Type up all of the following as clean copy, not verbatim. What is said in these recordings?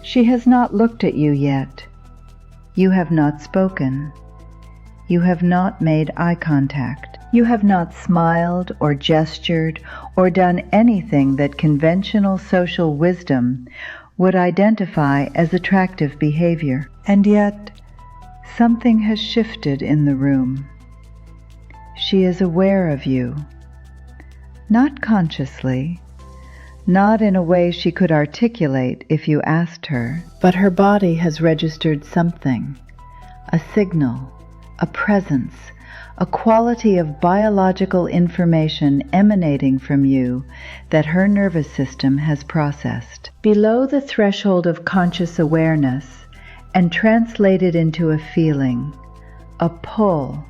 She has not looked at you yet. You have not spoken. You have not made eye contact. You have not smiled or gestured or done anything that conventional social wisdom would identify as attractive behavior. And yet, something has shifted in the room. She is aware of you. Not consciously, not in a way she could articulate if you asked her, but her body has registered something, a signal, a presence, a quality of biological information emanating from you that her nervous system has processed. Below the threshold of conscious awareness and translated into a feeling, a pull,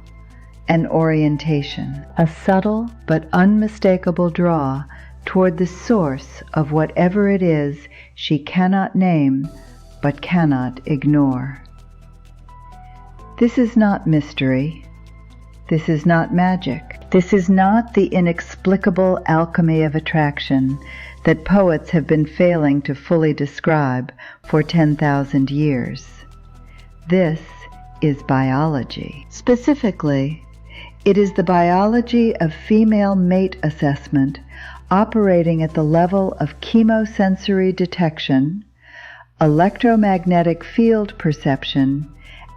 an orientation, a subtle but unmistakable draw toward the source of whatever it is she cannot name but cannot ignore. This is not mystery. This is not magic. This is not the inexplicable alchemy of attraction that poets have been failing to fully describe for 10,000 years. This is biology. Specifically, it is the biology of female mate assessment operating at the level of chemosensory detection, electromagnetic field perception,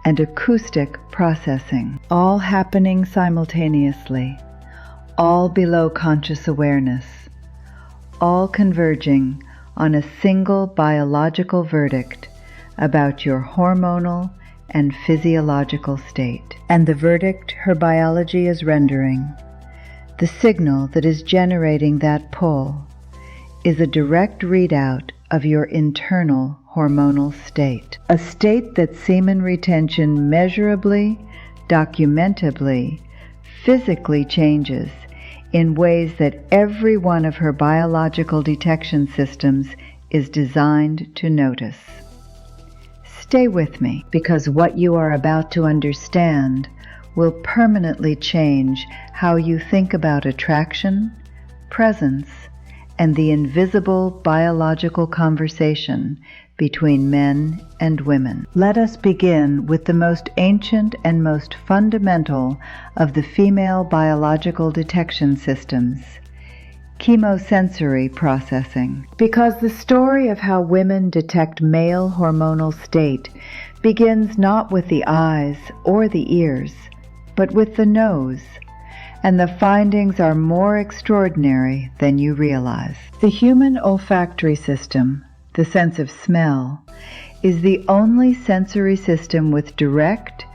and acoustic processing, all happening simultaneously, all below conscious awareness, all converging on a single biological verdict about your hormonal and physiological state. And the verdict her biology is rendering, the signal that is generating that pull, is a direct readout of your internal hormonal state, a state that semen retention measurably, documentably, physically changes in ways that every one of her biological detection systems is designed to notice. Stay with me, because what you are about to understand will permanently change how you think about attraction, presence, and the invisible biological conversation between men and women. Let us begin with the most ancient and most fundamental of the female biological detection systems, chemosensory processing. Because the story of how women detect male hormonal state begins not with the eyes or the ears, but with the nose, and the findings are more extraordinary than you realize. The human olfactory system, the sense of smell, is the only sensory system with direct,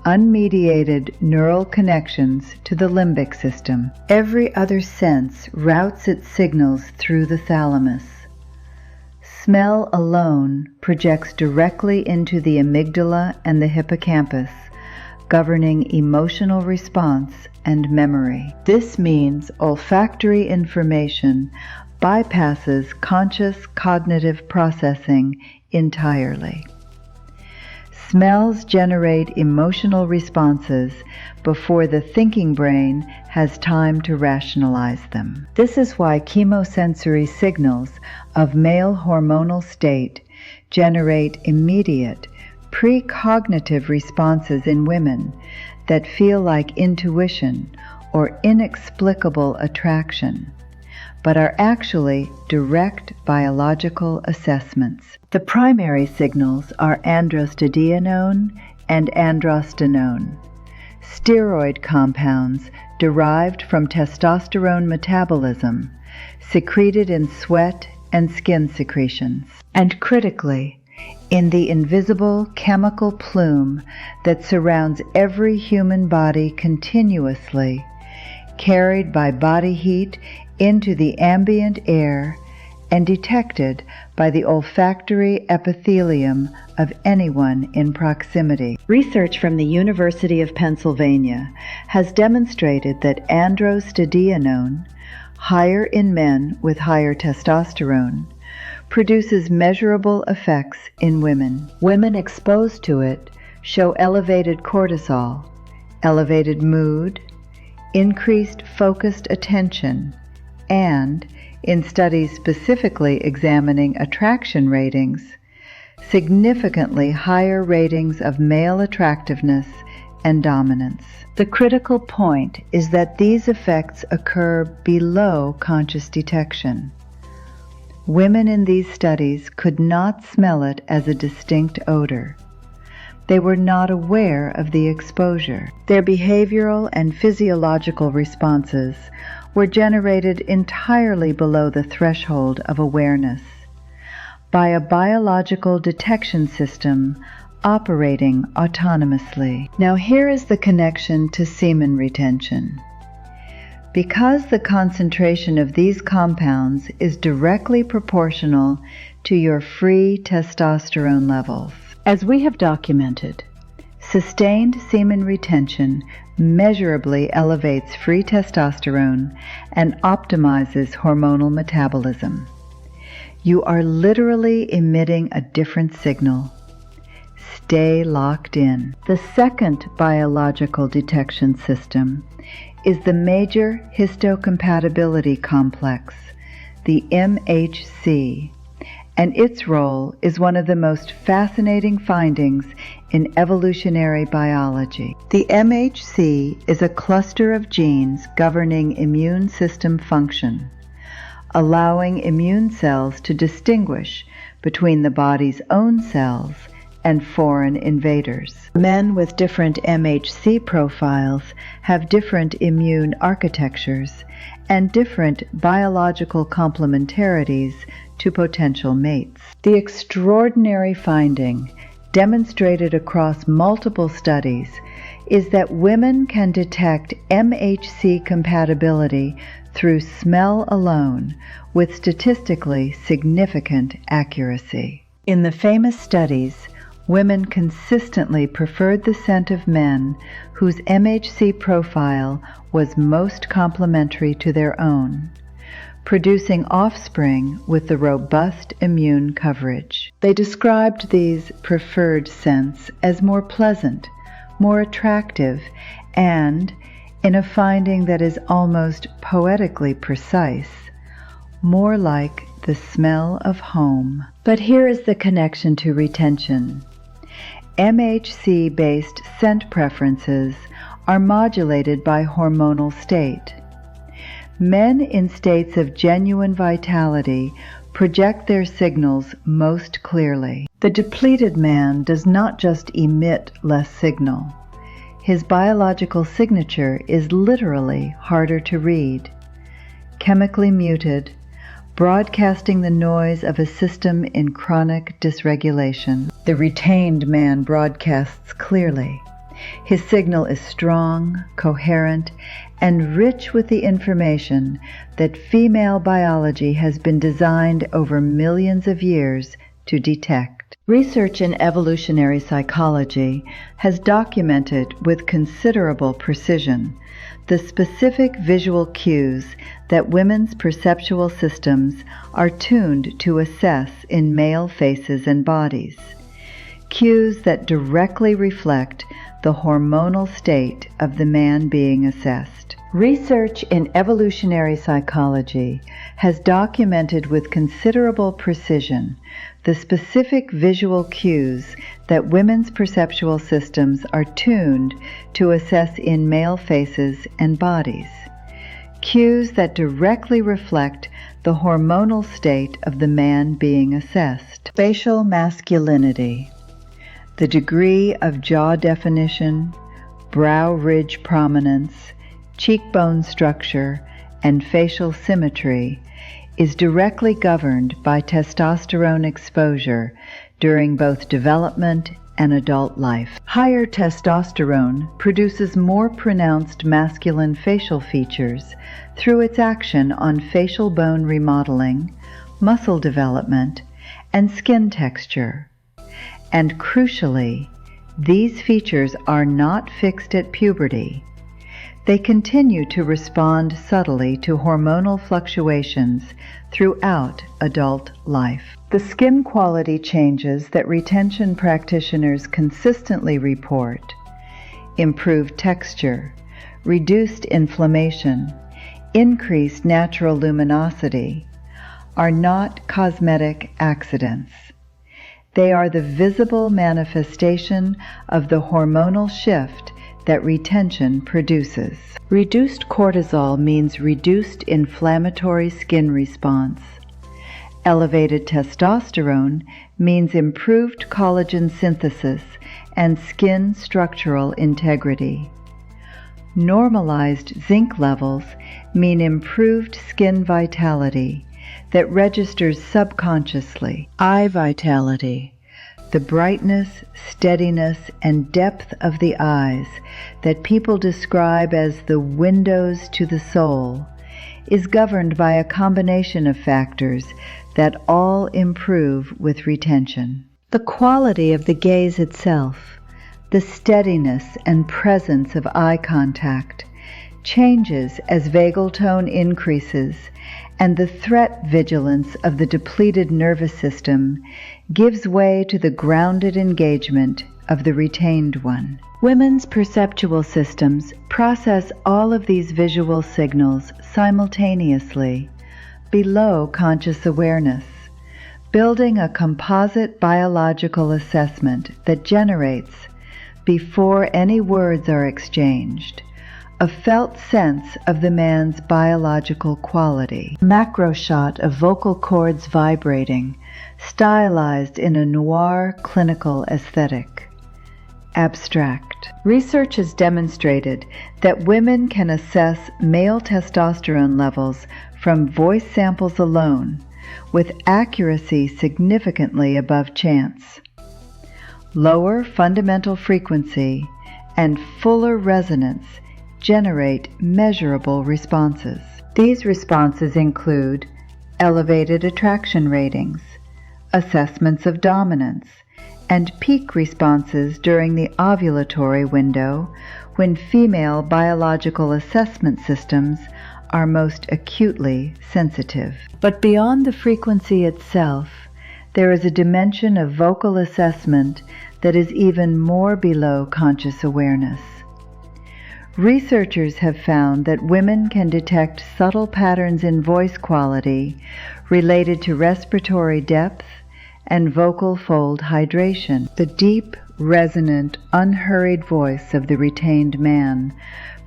unmediated neural connections to the limbic system. Every other sense routes its signals through the thalamus. Smell alone projects directly into the amygdala and the hippocampus, governing emotional response and memory. This means olfactory information bypasses conscious cognitive processing entirely. Smells generate emotional responses before the thinking brain has time to rationalize them. This is why chemosensory signals of male hormonal state generate immediate, precognitive responses in women that feel like intuition or inexplicable attraction, but are actually direct biological assessments. The primary signals are androstenedione and androstenone, steroid compounds derived from testosterone metabolism, secreted in sweat and skin secretions. And critically, in the invisible chemical plume that surrounds every human body continuously, carried by body heat into the ambient air and detected by the olfactory epithelium of anyone in proximity. Research from the University of Pennsylvania has demonstrated that androstenedione, higher in men with higher testosterone, produces measurable effects in women. Women exposed to it show elevated cortisol, elevated mood, increased focused attention, and, in studies specifically examining attraction ratings, significantly higher ratings of male attractiveness and dominance. The critical point is that these effects occur below conscious detection. Women in these studies could not smell it as a distinct odor. They were not aware of the exposure. Their behavioral and physiological responses were generated entirely below the threshold of awareness by a biological detection system operating autonomously. Now here is the connection to semen retention. Because the concentration of these compounds is directly proportional to your free testosterone levels. As we have documented, sustained semen retention measurably elevates free testosterone and optimizes hormonal metabolism. You are literally emitting a different signal. Stay locked in. The second biological detection system is the major histocompatibility complex, the MHC, and its role is one of the most fascinating findings in evolutionary biology. The MHC is a cluster of genes governing immune system function, allowing immune cells to distinguish between the body's own cells and foreign invaders. Men with different MHC profiles have different immune architectures and different biological complementarities to potential mates. The extraordinary finding, demonstrated across multiple studies, is that women can detect MHC compatibility through smell alone with statistically significant accuracy. In the famous studies, women consistently preferred the scent of men whose MHC profile was most complementary to their own, producing offspring with the robust immune coverage. They described these preferred scents as more pleasant, more attractive, and, in a finding that is almost poetically precise, more like the smell of home. But here is the connection to retention. MHC-based scent preferences are modulated by hormonal state. Men in states of genuine vitality project their signals most clearly. The depleted man does not just emit less signal. His biological signature is literally harder to read, chemically muted, broadcasting the noise of a system in chronic dysregulation. The retained man broadcasts clearly. His signal is strong, coherent, and rich with the information that female biology has been designed over millions of years to detect. Research in evolutionary psychology has documented with considerable precision the specific visual cues that women's perceptual systems are tuned to assess in male faces and bodies, cues that directly reflect the hormonal state of the man being assessed. Research in evolutionary psychology has documented with considerable precision the specific visual cues that women's perceptual systems are tuned to assess in male faces and bodies, cues that directly reflect the hormonal state of the man being assessed. Facial masculinity. The degree of jaw definition, brow ridge prominence, cheekbone structure, and facial symmetry is directly governed by testosterone exposure during both development and adult life. Higher testosterone produces more pronounced masculine facial features through its action on facial bone remodeling, muscle development, and skin texture. And crucially, these features are not fixed at puberty. They continue to respond subtly to hormonal fluctuations throughout adult life. The skin quality changes that retention practitioners consistently report, improved texture, reduced inflammation, increased natural luminosity, are not cosmetic accidents. They are the visible manifestation of the hormonal shift that retention produces. Reduced cortisol means reduced inflammatory skin response. Elevated testosterone means improved collagen synthesis and skin structural integrity. Normalized zinc levels mean improved skin vitality that registers subconsciously. Eye vitality, the brightness, steadiness, and depth of the eyes that people describe as the windows to the soul, is governed by a combination of factors that all improve with retention. The quality of the gaze itself, the steadiness and presence of eye contact, changes as vagal tone increases, and the threat vigilance of the depleted nervous system gives way to the grounded engagement of the retained one. Women's perceptual systems process all of these visual signals simultaneously, below conscious awareness, building a composite biological assessment that generates, before any words are exchanged, a felt sense of the man's biological quality. Macro shot of vocal cords vibrating, stylized in a noir clinical aesthetic. Abstract. Research has demonstrated that women can assess male testosterone levels from voice samples alone, with accuracy significantly above chance. Lower fundamental frequency and fuller resonance generate measurable responses. These responses include elevated attraction ratings, assessments of dominance, and peak responses during the ovulatory window when female biological assessment systems are most acutely sensitive. But beyond the frequency itself, there is a dimension of vocal assessment that is even more below conscious awareness. Researchers have found that women can detect subtle patterns in voice quality related to respiratory depth and vocal fold hydration. The deep, resonant, unhurried voice of the retained man,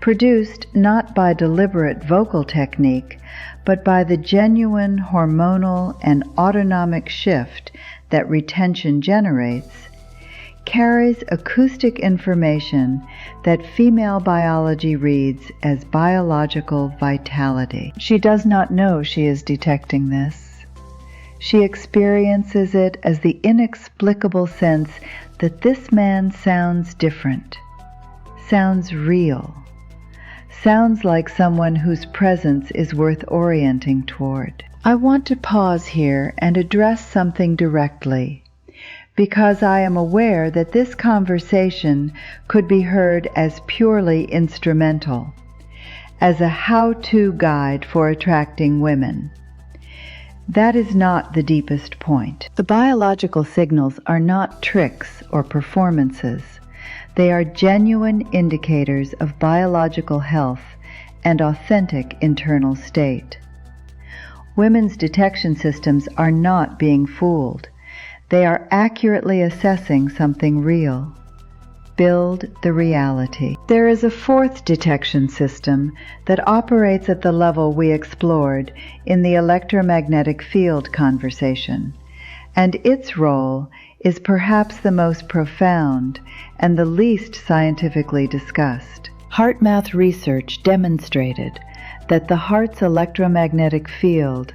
produced not by deliberate vocal technique, but by the genuine hormonal and autonomic shift that retention generates, carries acoustic information that female biology reads as biological vitality. She does not know she is detecting this. She experiences it as the inexplicable sense that this man sounds different, sounds real, sounds like someone whose presence is worth orienting toward. I want to pause here and address something directly, because I am aware that this conversation could be heard as purely instrumental, as a how-to guide for attracting women. That is not the deepest point. The biological signals are not tricks or performances. They are genuine indicators of biological health and authentic internal state. Women's detection systems are not being fooled. They are accurately assessing something real. Build the reality. There is a fourth detection system that operates at the level we explored in the electromagnetic field conversation, and its role is perhaps the most profound and the least scientifically discussed. HeartMath research demonstrated that the heart's electromagnetic field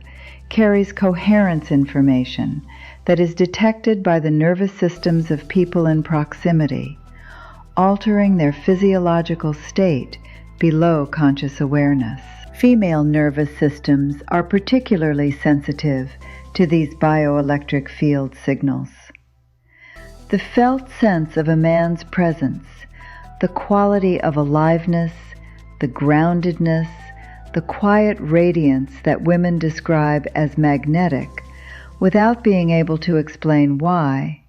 carries coherence information that is detected by the nervous systems of people in proximity, altering their physiological state below conscious awareness. Female nervous systems are particularly sensitive to these bioelectric field signals. The felt sense of a man's presence, the quality of aliveness, the groundedness, the quiet radiance that women describe as magnetic, without being able to explain why,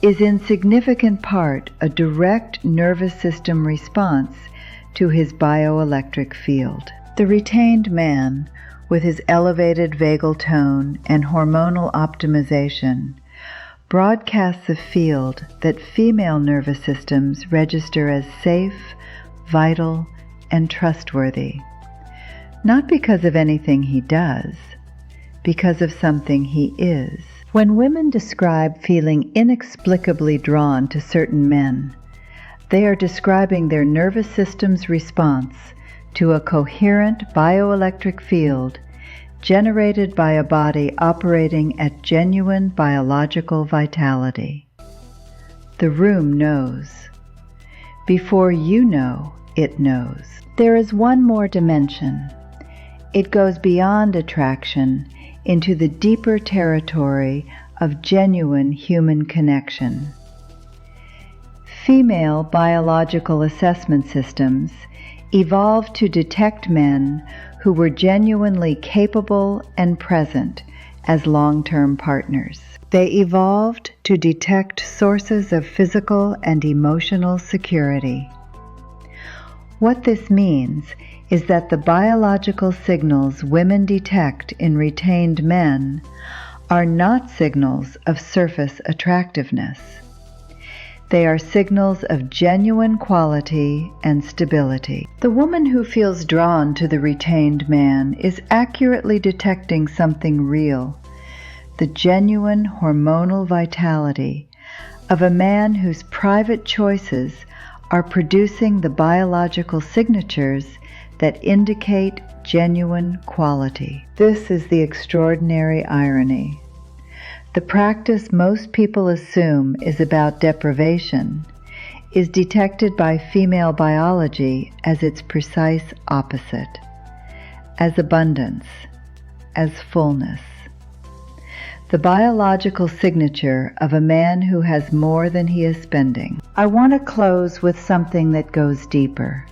is in significant part a direct nervous system response to his bioelectric field. The retained man, with his elevated vagal tone and hormonal optimization, broadcasts a field that female nervous systems register as safe, vital, and trustworthy, not because of anything he does, because of something he is. When women describe feeling inexplicably drawn to certain men, they are describing their nervous system's response to a coherent bioelectric field generated by a body operating at genuine biological vitality. The room knows. Before you know, it knows. There is one more dimension. It goes beyond attraction into the deeper territory of genuine human connection. Female biological assessment systems evolved to detect men who were genuinely capable and present as long-term partners. They evolved to detect sources of physical and emotional security. What this means is that the biological signals women detect in retained men are not signals of surface attractiveness. They are signals of genuine quality and stability. The woman who feels drawn to the retained man is accurately detecting something real, the genuine hormonal vitality of a man whose private choices are producing the biological signatures that indicate genuine quality. This is the extraordinary irony. The practice most people assume is about deprivation is detected by female biology as its precise opposite, as abundance, as fullness. The biological signature of a man who has more than he is spending. I want to close with something that goes deeper.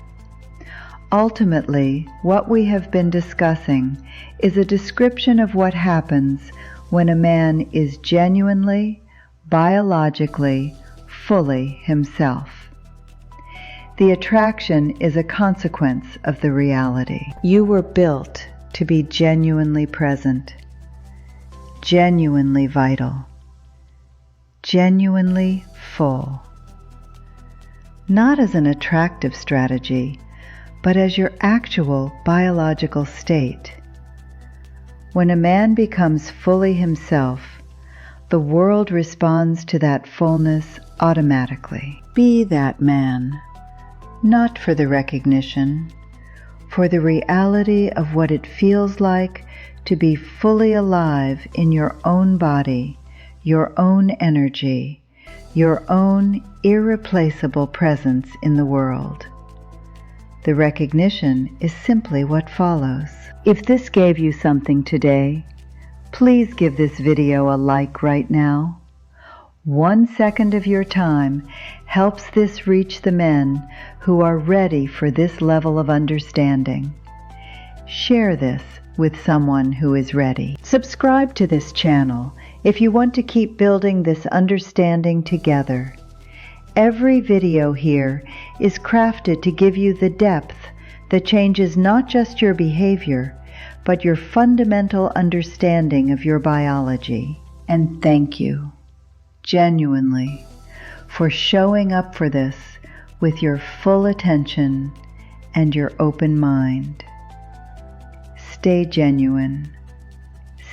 Ultimately, what we have been discussing is a description of what happens when a man is genuinely, biologically, fully himself. The attraction is a consequence of the reality. You were built to be genuinely present, genuinely vital, genuinely full. Not as an attractive strategy, but as your actual biological state. When a man becomes fully himself, the world responds to that fullness automatically. Be that man, not for the recognition, for the reality of what it feels like to be fully alive in your own body, your own energy, your own irreplaceable presence in the world. The recognition is simply what follows. If this gave you something today, please give this video a like right now. 1 second of your time helps this reach the men who are ready for this level of understanding. Share this with someone who is ready. Subscribe to this channel if you want to keep building this understanding together. Every video here is crafted to give you the depth that changes not just your behavior, but your fundamental understanding of your biology. And thank you, genuinely, for showing up for this with your full attention and your open mind. Stay genuine,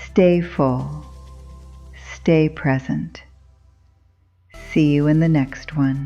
stay full, stay present. See you in the next one.